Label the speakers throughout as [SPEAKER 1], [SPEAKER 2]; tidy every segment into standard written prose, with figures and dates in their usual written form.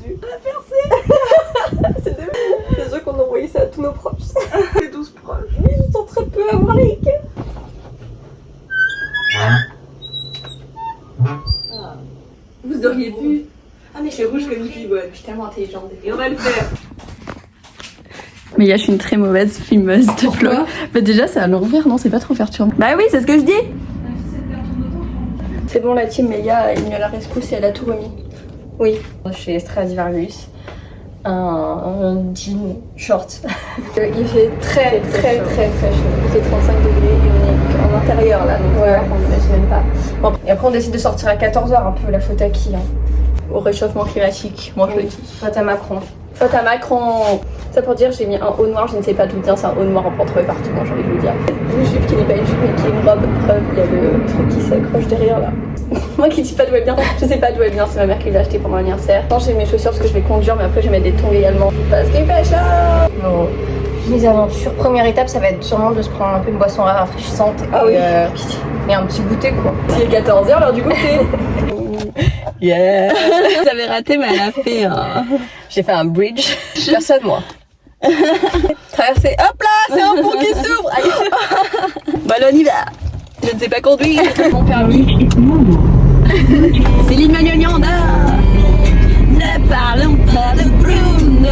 [SPEAKER 1] Jésus. On a percé. C'est de c'est sûr qu'on a envoyé ça à tous nos proches. Les 12 proches. Ils sont très peu à voir les week-ends. Vous auriez pu. Ah mais je suis rouge comme une gigogne. Je suis tellement intelligente. Et on va le faire.
[SPEAKER 2] Mais je suis une très mauvaise filmeuse de vlog. Bah déjà c'est à l'envers, non, c'est pas trop perturbant. Bah oui, c'est ce que je dis.
[SPEAKER 1] C'est bon, la team Mélia est venue à la rescousse et elle a tout remis. Oui.
[SPEAKER 2] Chez Stradivarius, un jean short.
[SPEAKER 1] Il fait très chaud. Il fait 35 degrés et on est en intérieur là, donc ouais. On n'imagine même pas. Bon, et après on décide de sortir à 14h, un peu la faute à qui Au réchauffement climatique, moi je le dis.
[SPEAKER 2] Faute à Macron.
[SPEAKER 1] Faute à Macron. Ça pour dire, j'ai mis un haut noir, je ne sais pas d'où vient, c'est un haut noir, on peut en trouver partout, moi j'ai envie de vous dire. Une jupe qui n'est pas une jupe mais qui est une robe, preuve, il y a le truc qui s'accroche derrière là. Moi qui dis pas d'où elle vient, je sais pas d'où elle vient, c'est ma mère qui l'a acheté pendant l'anniversaire. Quand j'ai mes chaussures parce que je vais conduire, mais après je vais mettre des tongs également. Parce qu'il fait chaud.
[SPEAKER 2] Bon. Les aventures, première étape, ça va être sûrement de se prendre un peu une boisson rafraîchissante et un petit goûter quoi.
[SPEAKER 1] Il est 14h, l'heure du goûter.
[SPEAKER 2] Yeah. J'avais raté, mais elle a fait un... J'ai fait un bridge. Personne, moi. Traversé. Hop là, c'est un pont qui s'ouvre. Bah on y va. Je ne sais pas conduire. Mon permis. Céline Manuel Miranda. Ne parlons pas de Bruno.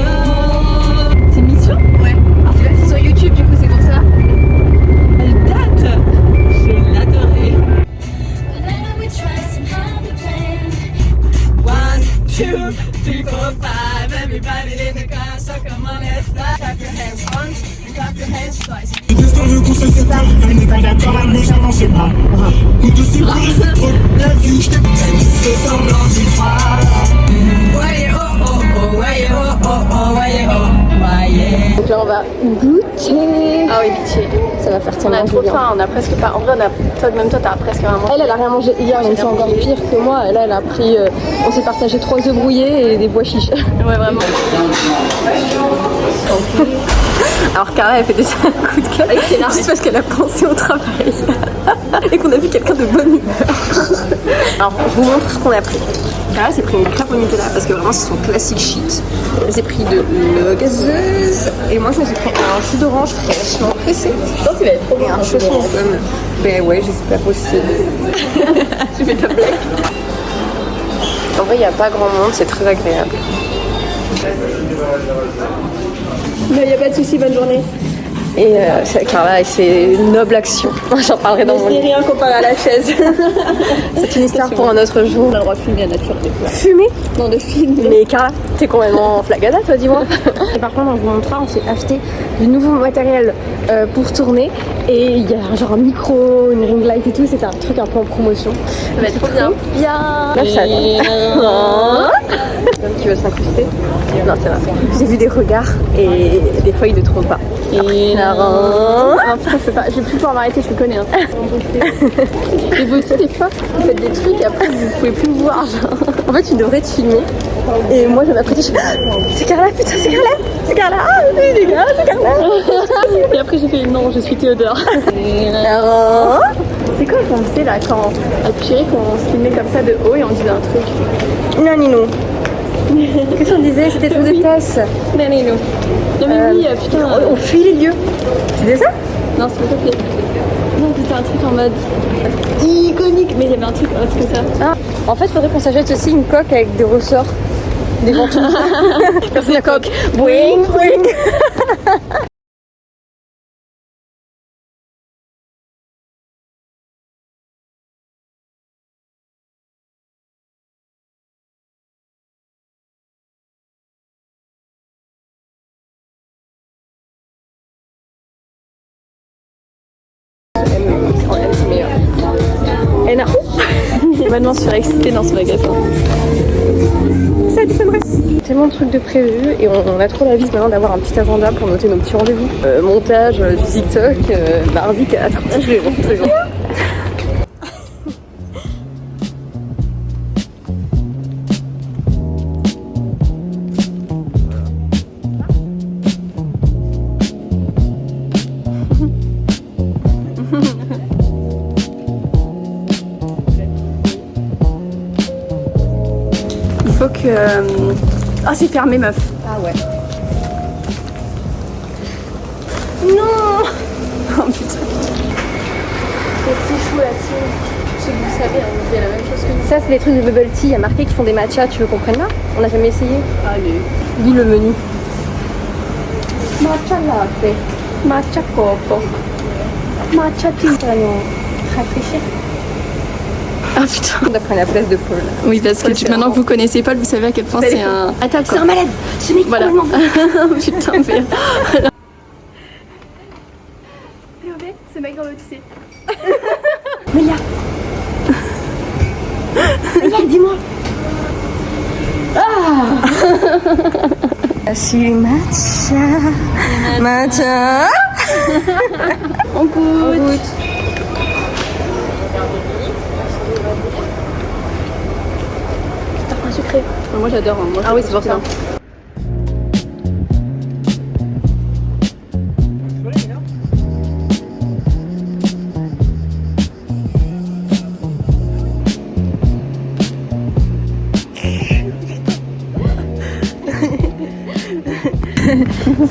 [SPEAKER 2] C'est Mission? Ouais. Alors c'est sur YouTube, du coup c'est pour ça. Elle date. Je vais l'adorer. 1, 2, 3, 4, 5, everybody in the car, so come on, let's fly. Clap your hands once, and clap your hands twice.
[SPEAKER 3] Le destin veut qu'on se sépare, elle n'est pas d'accord, elle ne j'avance pas. Nous deux c'est plus, c'est trop, la vie, je t'aime, fais semblant d'y croire.
[SPEAKER 2] Ouais, oh, oh, oh, ouais, oh, oh, oh, ouais, oh, ouais.
[SPEAKER 1] Donc là on va goûter. Ah oui, pitié.
[SPEAKER 2] Ça va faire
[SPEAKER 1] On
[SPEAKER 2] tellement
[SPEAKER 1] a
[SPEAKER 2] du
[SPEAKER 1] trop
[SPEAKER 2] bien.
[SPEAKER 1] faim, on a presque pas. En vrai, même toi, t'as presque rien mangé. Elle a rien mangé hier, donc c'est encore pire que moi. Elle a pris. On s'est partagé 3 œufs brouillés et des bois chiches. Ouais, vraiment. Alors, Cara, elle fait déjà un coup de cœur. Juste parce qu'elle a pensé au travail. Et qu'on a vu quelqu'un de bonne humeur. Alors, je vous montre ce qu'on a pris. Cara s'est pris une crêpe au Nutella parce que vraiment, c'est son classique shit. Elle s'est pris de l'eau gazeuse. Et moi, je me suis pris un jus d'orange fraîchement pressé. Je pense qu'il va être trop bien. Un chausson en pomme. Ben ouais, j'espère possible. Tu fais ta blague. En vrai, il n'y a pas grand monde, c'est très agréable. Il n'y a pas de soucis, bonne journée. Et c'est Carla et c'est une noble action. J'en parlerai dans mon livre. Rien comparé à la chaise. C'est une histoire pour un autre jour. On a le droit de fumer à nature. Fumer? Non, de filmer. Mais Carla, t'es complètement flagada, toi, dis-moi. Et par contre, on vous montrera, on s'est acheté du nouveau matériel pour tourner. Et il y a genre un micro, une ring light et tout. C'était un truc un peu en promotion. Ça va être trop bien. Là, ça l'homme qui veut s'incruster. Non, c'est vrai. J'ai vu des regards et des fois, ils ne trompent pas. Et ah, putain, je vais plus pouvoir m'arrêter, je le connais. Hein. Et vous aussi, des fois, vous faites des trucs et après, vous pouvez plus me voir. Genre. En fait, tu devrais te filmer. Et moi, je m'apprêtais, je suis c'est Carla, putain, c'est Carla, c'est Carla, ah, les gars, c'est Carla. Et après, j'ai fait non, je suis Théodore. C'est quoi qu'on faisait là quand à Pyrrhic, on se filmait comme ça de haut et on disait un truc? Naninou. Qu'est-ce qu'on disait? C'était truc de Tess. Naninou. Non mais oui, putain. On fuit les lieux. C'était ça? Non, c'est pas ça. Non, c'était un truc en mode iconique, mais il y avait un truc autre que ça. Ah. En fait, il faudrait qu'on s'achète aussi une coque avec des ressorts, des ventouses. Comme la coque. Boing, boing. Et non. Maintenant, je suis excitée dans ce magasin. Salut, ça me reste. Tellement de trucs de prévu et on a trop la vis maintenant d'avoir un petit agenda pour noter nos petits rendez-vous. Montage du TikTok, mardi 4. Je vais voir tous les jours. Il faut que Ah, c'est fermé, meuf.
[SPEAKER 2] Ah ouais.
[SPEAKER 1] Non. Oh putain.
[SPEAKER 2] C'est si chou là-dessus. Je sais que vous savez, on dit la même chose que nous.
[SPEAKER 1] Ça, c'est les trucs de bubble tea. Il y a marqué qu'ils font des matchas. Tu veux qu'on prenne là? On n'a jamais essayé.
[SPEAKER 2] Allez.
[SPEAKER 1] Lis le menu.
[SPEAKER 2] Matcha latte.
[SPEAKER 1] Matcha coco. Matcha tea.
[SPEAKER 2] Rafraîchir.
[SPEAKER 1] Ah putain. On doit prendre la place de Paul.
[SPEAKER 2] Oui, parce que maintenant que vous connaissez Paul, vous savez à quel point c'est un...
[SPEAKER 1] Attends, c'est un malade. Ce mec
[SPEAKER 2] Voilà. Putain, mais...
[SPEAKER 1] Ce mec dans le lycée. Mélia. Mélia, dis-moi. Si matcha. Matcha.
[SPEAKER 2] On goûte.
[SPEAKER 1] Un sucré.
[SPEAKER 2] Moi j'adore. Moi,
[SPEAKER 1] Ah oui, c'est pour ça.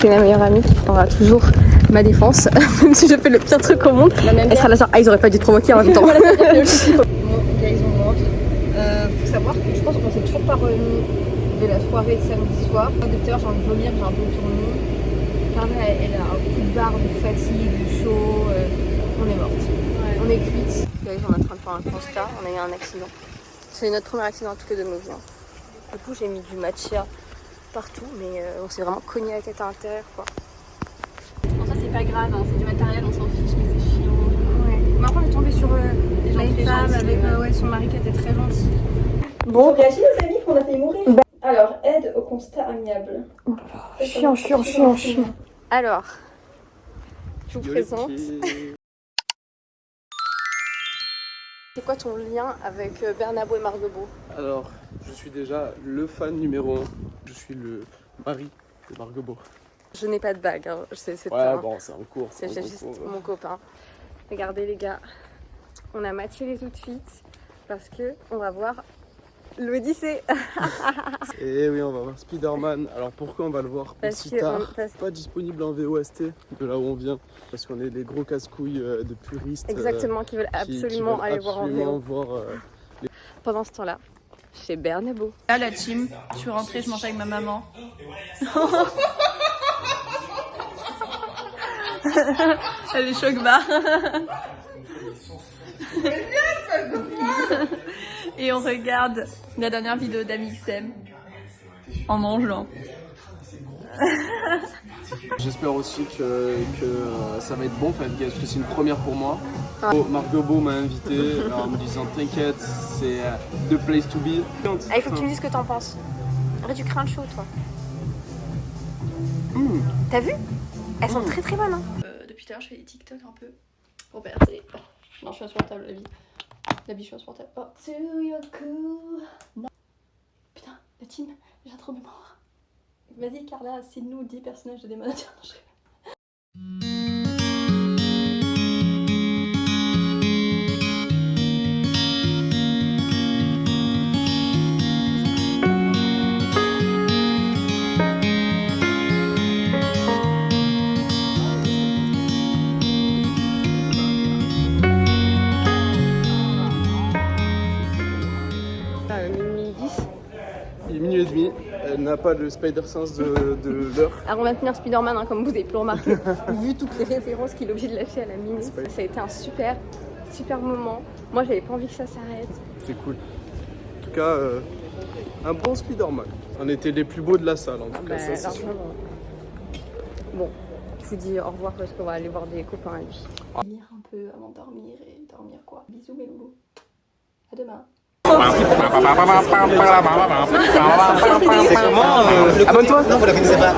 [SPEAKER 1] C'est ma meilleure amie qui prendra toujours ma défense, même si je fais le pire truc au monde. Elle sera là genre, ah ils auraient pas dû te provoquer en même temps.
[SPEAKER 2] Bon, guys, on rentre. Faut savoir que je pense qu'on s'est toujours pas remis de la soirée de samedi soir. Depuis tout à l'heure, j'ai envie de vomir, j'ai un peu tourné. Carla, elle a un coup de barre, de fatigue, de chaud. On est morte. Ouais. On est cuite.
[SPEAKER 1] Guys, on est en train de faire un constat, on a eu un accident. C'est notre premier accident toutes les deux de nos vies. Hein. Du coup, j'ai mis du matcha partout, mais on s'est vraiment cogné la tête à l'intérieur, quoi.
[SPEAKER 2] Bon, ça, c'est pas grave, hein. C'est du matériel, on s'en fiche, mais c'est chiant. Ouais. Mais après, on est tombé sur une femme avec son mari qui était très gentil.
[SPEAKER 1] Bon,
[SPEAKER 2] Réagis aux amis qu'on a fait mourir. Alors, aide au constat amiable.
[SPEAKER 1] chiant. Alors, je vous présente. C'est quoi ton lien avec Bernabo et Margot?
[SPEAKER 4] Alors, je suis déjà le fan numéro 1. Je suis le mari de Margot.
[SPEAKER 1] Je n'ai pas de bague, hein. C'est
[SPEAKER 4] Bon, c'est un cours.
[SPEAKER 1] C'est juste mon copain. Regardez les gars, on a matché les outfits parce que on va voir l'Odyssée.
[SPEAKER 4] Et oui, on va voir Spider-Man. Alors pourquoi on va le voir aussi tard? Pas disponible en VOST de là où on vient, parce qu'on est des gros casse-couilles de puristes.
[SPEAKER 1] Exactement, qui veulent absolument aller voir en VO. Pendant ce temps-là, chez Bernabo.
[SPEAKER 2] Là, la team, je suis rentrée, je mange avec ma maman. Elle est choc bas. Et on regarde la dernière vidéo d'Amixem en mangeant.
[SPEAKER 4] J'espère aussi que ça va être bon, parce que c'est une première pour moi. Margot m'a invité en me disant t'inquiète, c'est the place to be.
[SPEAKER 1] Ah, il faut que tu me dises ce que t'en penses. Après, tu crains le chaud, toi. T'as vu? Elles sont très très bonnes. Hein.
[SPEAKER 2] Depuis tout à l'heure, je fais des TikTok un peu pour percer. Non, je suis insupportable, la vie. La vie, je suis insupportable. Oh, to your cool. Non. Putain, la team, j'ai trop de mémoire. Vas-y, Carla, cite-nous 10 personnages de Demon Hunter.
[SPEAKER 4] Il est minuit et demi, elle n'a pas le Spider-Sense de l'heure.
[SPEAKER 1] Alors on va tenir Spider-Man, hein, comme vous avez pu le remarquer, vu toutes les références qu'il est obligé de lâcher à la minute. Ça a été un super moment. Moi j'avais pas envie que ça s'arrête.
[SPEAKER 4] C'est cool. En tout cas, un bon Spider-Man. On était les plus beaux de la salle en tout cas, ça c'est sûr.
[SPEAKER 1] Bon, je vous dis au revoir parce qu'on va aller voir des copains à lui.
[SPEAKER 2] Lire un peu avant de dormir et dormir quoi. Bisous mes loulous. À demain.
[SPEAKER 5] C'est comment abonne-toi. Non, vous la connaissez pas.